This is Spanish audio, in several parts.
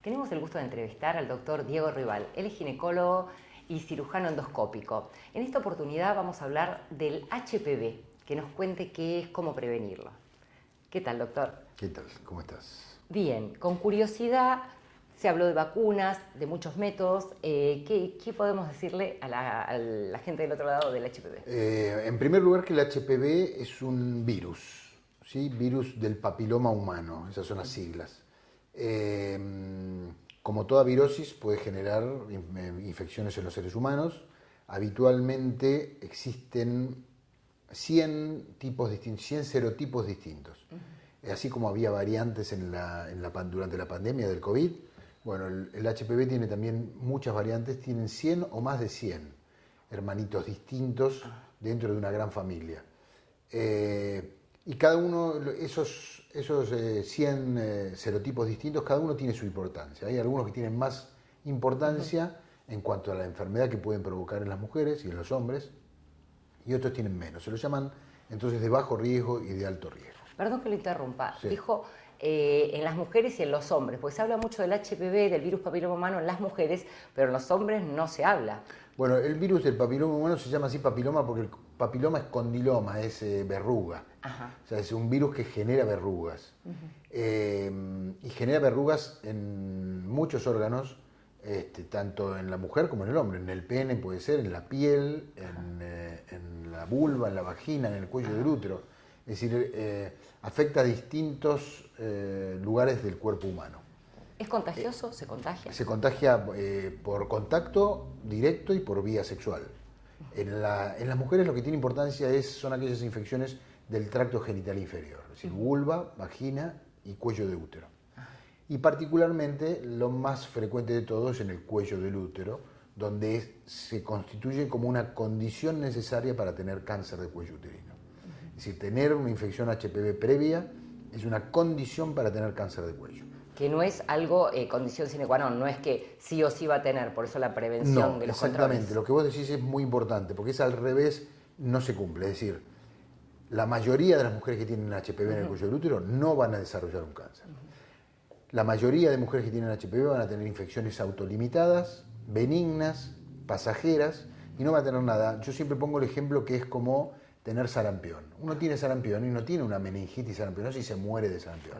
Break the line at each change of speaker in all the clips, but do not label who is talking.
Tenemos el gusto de entrevistar al doctor Diego Rival. Él es ginecólogo y cirujano endoscópico. En esta oportunidad vamos a hablar del HPV, que nos cuente qué es, cómo prevenirlo. ¿Qué tal, doctor?
¿Qué tal? ¿Cómo estás?
Bien, con curiosidad se habló de vacunas, de muchos métodos. ¿Qué podemos decirle a la gente del otro lado del HPV?
En primer lugar, que el HPV es un virus, ¿sí? Virus del papiloma humano, esas son las siglas. Como toda virosis puede generar infecciones en los seres humanos. Habitualmente existen 100 serotipos distintos. Así como había variantes durante la pandemia del COVID, bueno, el HPV tiene también muchas variantes, tienen 100 o más de 100 hermanitos distintos dentro de una gran familia. Y cada uno, esos 100 serotipos distintos, cada uno tiene su importancia. Hay algunos que tienen más importancia en cuanto a la enfermedad que pueden provocar en las mujeres y en los hombres, y otros tienen menos. Se los llaman entonces de bajo riesgo y de alto riesgo.
Perdón que lo interrumpa.
Sí.
Dijo en las mujeres y en los hombres, pues se habla mucho del HPV, del virus papiloma humano en las mujeres, pero en los hombres no se habla.
Bueno, el virus del papiloma humano se llama así papiloma porque el papiloma es condiloma, es verruga.
Ajá.
O sea, es un virus que genera verrugas. Y genera verrugas en muchos órganos, tanto en la mujer como en el hombre. En el pene puede ser, en la piel, en la vulva, en la vagina, en el cuello del útero. Es decir, afecta a distintos lugares del cuerpo humano.
¿Es contagioso? ¿Se contagia?
Se contagia por contacto directo y por vía sexual. En las mujeres lo que tiene importancia son aquellas infecciones del tracto genital inferior, es decir, vulva, vagina y cuello de útero. Y particularmente lo más frecuente de todo es en el cuello del útero, donde se constituye como una condición necesaria para tener cáncer de cuello uterino. Es decir, tener una infección HPV previa es una condición para tener cáncer de cuello.
Que no es algo, condición sine qua non, no es que sí o sí va a tener, por eso la prevención de los
exactamente,
controles.
lo que vos decís es muy importante, porque es al revés, no se cumple. Es decir, la mayoría de las mujeres que tienen HPV en el cuello del útero no van a desarrollar un cáncer. La mayoría de mujeres que tienen HPV van a tener infecciones autolimitadas, benignas, pasajeras, y no van a tener nada. Yo siempre pongo el ejemplo que es como tener sarampión. Uno tiene sarampión y no tiene una meningitis sarampiónica y se muere de sarampión.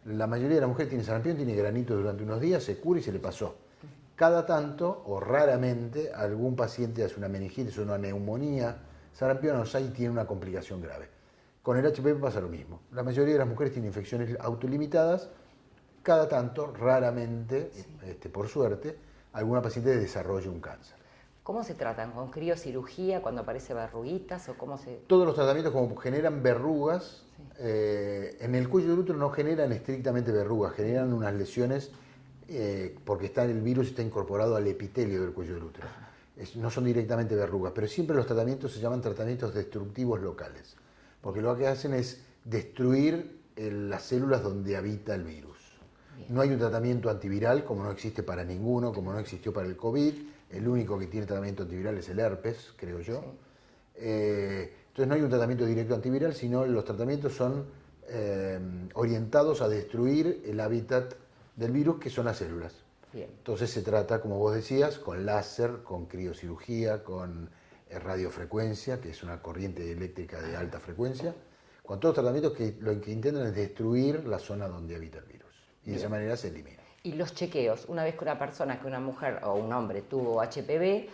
La mayoría de las mujeres tiene sarampión, tiene granitos durante unos días, se cura y se le pasó. Cada tanto, o raramente, algún paciente hace una meningitis o una neumonía sarampionosa y tiene una complicación grave. Con el HPV pasa lo mismo. La mayoría de las mujeres tienen infecciones autolimitadas. Cada tanto, raramente, por suerte, alguna paciente desarrolla un cáncer.
¿Cómo se tratan? ¿Con criocirugía cuando aparece verruguitas o cómo se...?
Todos los tratamientos como generan verrugas, en el cuello del útero no generan estrictamente verrugas, generan unas lesiones porque el virus está incorporado al epitelio del cuello del útero. No son directamente verrugas, pero siempre los tratamientos se llaman tratamientos destructivos locales, porque lo que hacen es destruir las células donde habita el virus. Bien. No hay un tratamiento antiviral, como no existe para ninguno, como no existió para el COVID. El único que tiene tratamiento antiviral es el herpes, creo yo. Sí. Entonces no hay un tratamiento directo antiviral, sino los tratamientos son orientados a destruir el hábitat del virus, que son las células. Bien. Entonces se trata, como vos decías, con láser, con criocirugía, con radiofrecuencia, que es una corriente eléctrica de alta frecuencia, con todos los tratamientos que lo que intentan es destruir la zona donde habita el virus. Y de esa manera se elimina.
Y los chequeos, una vez que una mujer o un hombre tuvo HPV,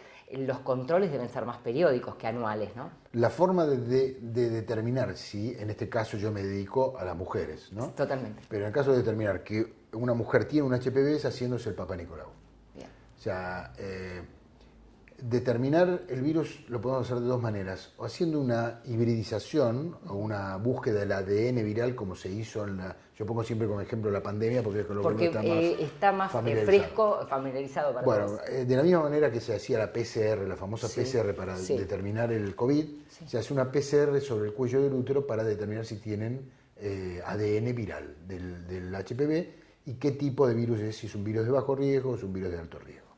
los controles deben ser más periódicos que anuales, ¿no?
La forma de determinar si, en este caso yo me dedico a las mujeres, ¿no?
Totalmente.
Pero en el caso de determinar que una mujer tiene un HPV es haciéndose el Papá Nicolau.
Bien.
O sea, determinar el virus lo podemos hacer de dos maneras, o haciendo una hibridización o una búsqueda del ADN viral como se hizo yo pongo siempre como ejemplo la pandemia porque es con lo que
está más fresco, familiarizado para
Bueno, de la misma manera que se hacía la PCR, la famosa PCR para determinar el COVID, se hace una PCR sobre el cuello del útero para determinar si tienen ADN viral del HPV y qué tipo de virus es, si es un virus de bajo riesgo o es un virus de alto riesgo.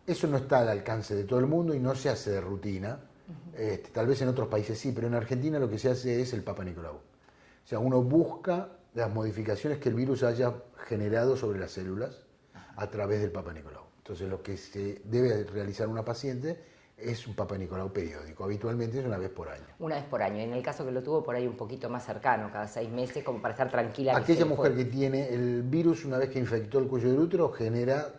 Eso no está al alcance de todo el mundo y no se hace de rutina. Tal vez en otros países sí, pero en Argentina lo que se hace es el Papa Nicolau. O sea, uno busca las modificaciones que el virus haya generado sobre las células a través del Papa Nicolau. Entonces lo que se debe realizar una paciente es un Papa Nicolau periódico, habitualmente es una vez por año.
Una vez por año, en el caso que lo tuvo por ahí un poquito más cercano, cada 6 meses, como para estar tranquila.
Aquella mujer que tiene el virus, una vez que infectó el cuello del útero, genera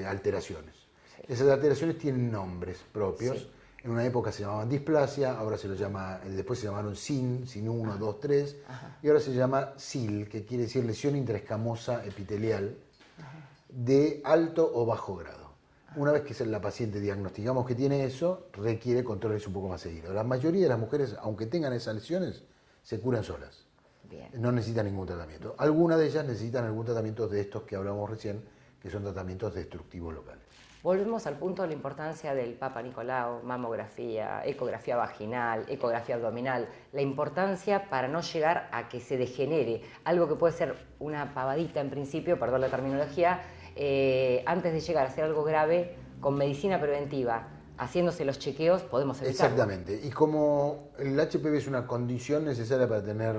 alteraciones. Sí. Esas alteraciones tienen nombres propios. Sí. En una época se llamaban displasia, ahora se lo llama, después se llamaron SIN 1, 2, 3, y ahora se llama SIL, que quiere decir lesión intraescamosa epitelial de alto o bajo grado. Una vez que la paciente diagnosticamos que tiene eso, requiere controles un poco más seguidos. La mayoría de las mujeres, aunque tengan esas lesiones, se curan solas. Bien. No necesitan ningún tratamiento. Algunas de ellas necesitan algún tratamiento de estos que hablábamos recién, que son tratamientos destructivos locales.
Volvemos al punto de la importancia del Papa Nicolau, mamografía, ecografía vaginal, ecografía abdominal, la importancia para no llegar a que se degenere, algo que puede ser una pavadita en principio, perdón la terminología, antes de llegar a ser algo grave, con medicina preventiva, haciéndose los chequeos, podemos evitarlo.
Exactamente, y como el HPV es una condición necesaria para tener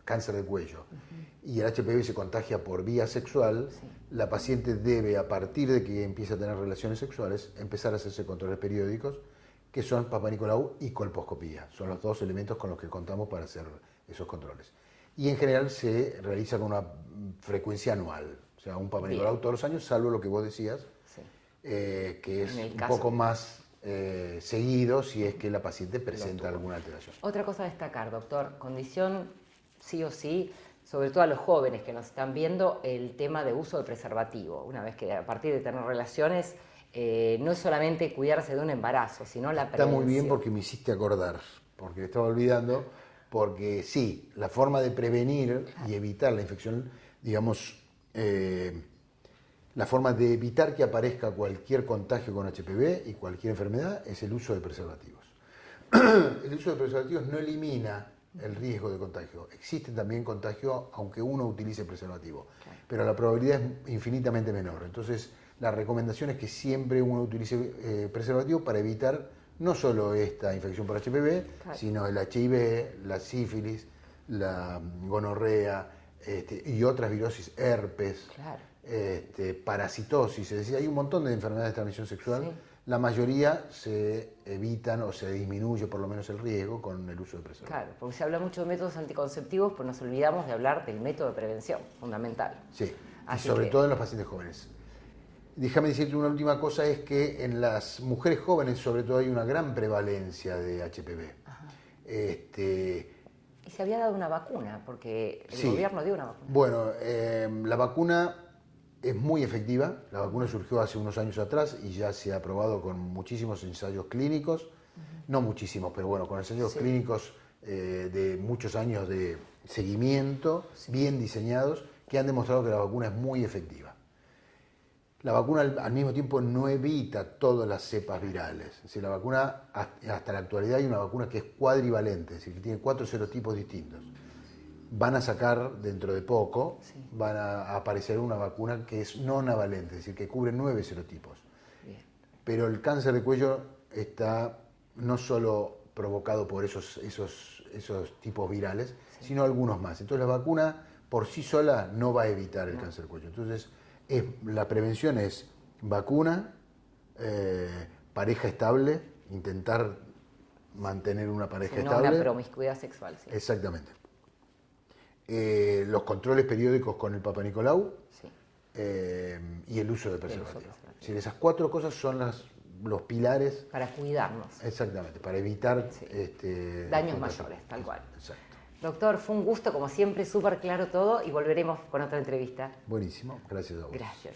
cáncer de cuello, y el HPV se contagia por vía sexual, sí. La paciente debe, a partir de que empiece a tener relaciones sexuales, empezar a hacerse controles periódicos, que son Papa Nicolau y colposcopía. Son los dos elementos con los que contamos para hacer esos controles. Y en general se realiza con una frecuencia anual. O sea, un Papa Nicolau todos los años, salvo lo que vos decías, sí. Que es un poco más seguido si es que la paciente presenta alguna alteración.
Otra cosa a destacar, doctor, condición sí o sí, sobre todo a los jóvenes que nos están viendo, el tema de uso de preservativo. Una vez que a partir de tener relaciones, no es solamente cuidarse de un embarazo, sino la prevención.
Está muy bien porque me hiciste acordar, porque me estaba olvidando, porque sí, la forma de prevenir y evitar la infección, digamos, la forma de evitar que aparezca cualquier contagio con HPV y cualquier enfermedad es el uso de preservativos. El uso de preservativos no elimina el riesgo de contagio. Existe también contagio aunque uno utilice preservativo, pero la probabilidad es infinitamente menor. Entonces, la recomendación es que siempre uno utilice preservativo para evitar no solo esta infección por HPV, sino el HIV, la sífilis, la gonorrea y otras virosis, herpes, parasitosis. Es decir, hay un montón de enfermedades de transmisión sexual. Sí. La mayoría se evitan o se disminuye por lo menos el riesgo con el uso de preservativos.
Claro, porque se habla mucho de métodos anticonceptivos, pero nos olvidamos de hablar del método de prevención, fundamental.
Sí, y sobre todo en los pacientes jóvenes. Déjame decirte una última cosa, es que en las mujeres jóvenes sobre todo hay una gran prevalencia de HPV.
Y se había dado una vacuna, porque el gobierno dio una vacuna.
Bueno, la vacuna es muy efectiva. La vacuna surgió hace unos años atrás y ya se ha probado con muchísimos ensayos clínicos. No muchísimos, pero bueno, con ensayos clínicos de muchos años de seguimiento, bien diseñados, que han demostrado que la vacuna es muy efectiva. La vacuna al mismo tiempo no evita todas las cepas virales. Es decir, la vacuna, hasta la actualidad hay una vacuna que es cuadrivalente, es decir, que tiene 4 serotipos distintos. Van a sacar dentro de poco, van a aparecer una vacuna que es nonavalente, es decir, que cubre 9 serotipos. Bien. Pero el cáncer de cuello está no solo provocado por esos tipos virales, sino algunos más. Entonces la vacuna por sí sola no va a evitar el cáncer de cuello. Entonces la prevención es vacuna, pareja estable, intentar mantener una pareja estable.
Una promiscuidad sexual. Sí.
Exactamente. Los controles periódicos con el Papa Nicolau y el uso de preservativo. Es decir, esas 4 cosas son los pilares.
Para cuidarnos.
Exactamente, para evitar
daños mayores, tal cual.
Exacto.
Doctor, fue un gusto, como siempre, súper claro todo y volveremos con otra entrevista.
Buenísimo, gracias a vos.
Gracias.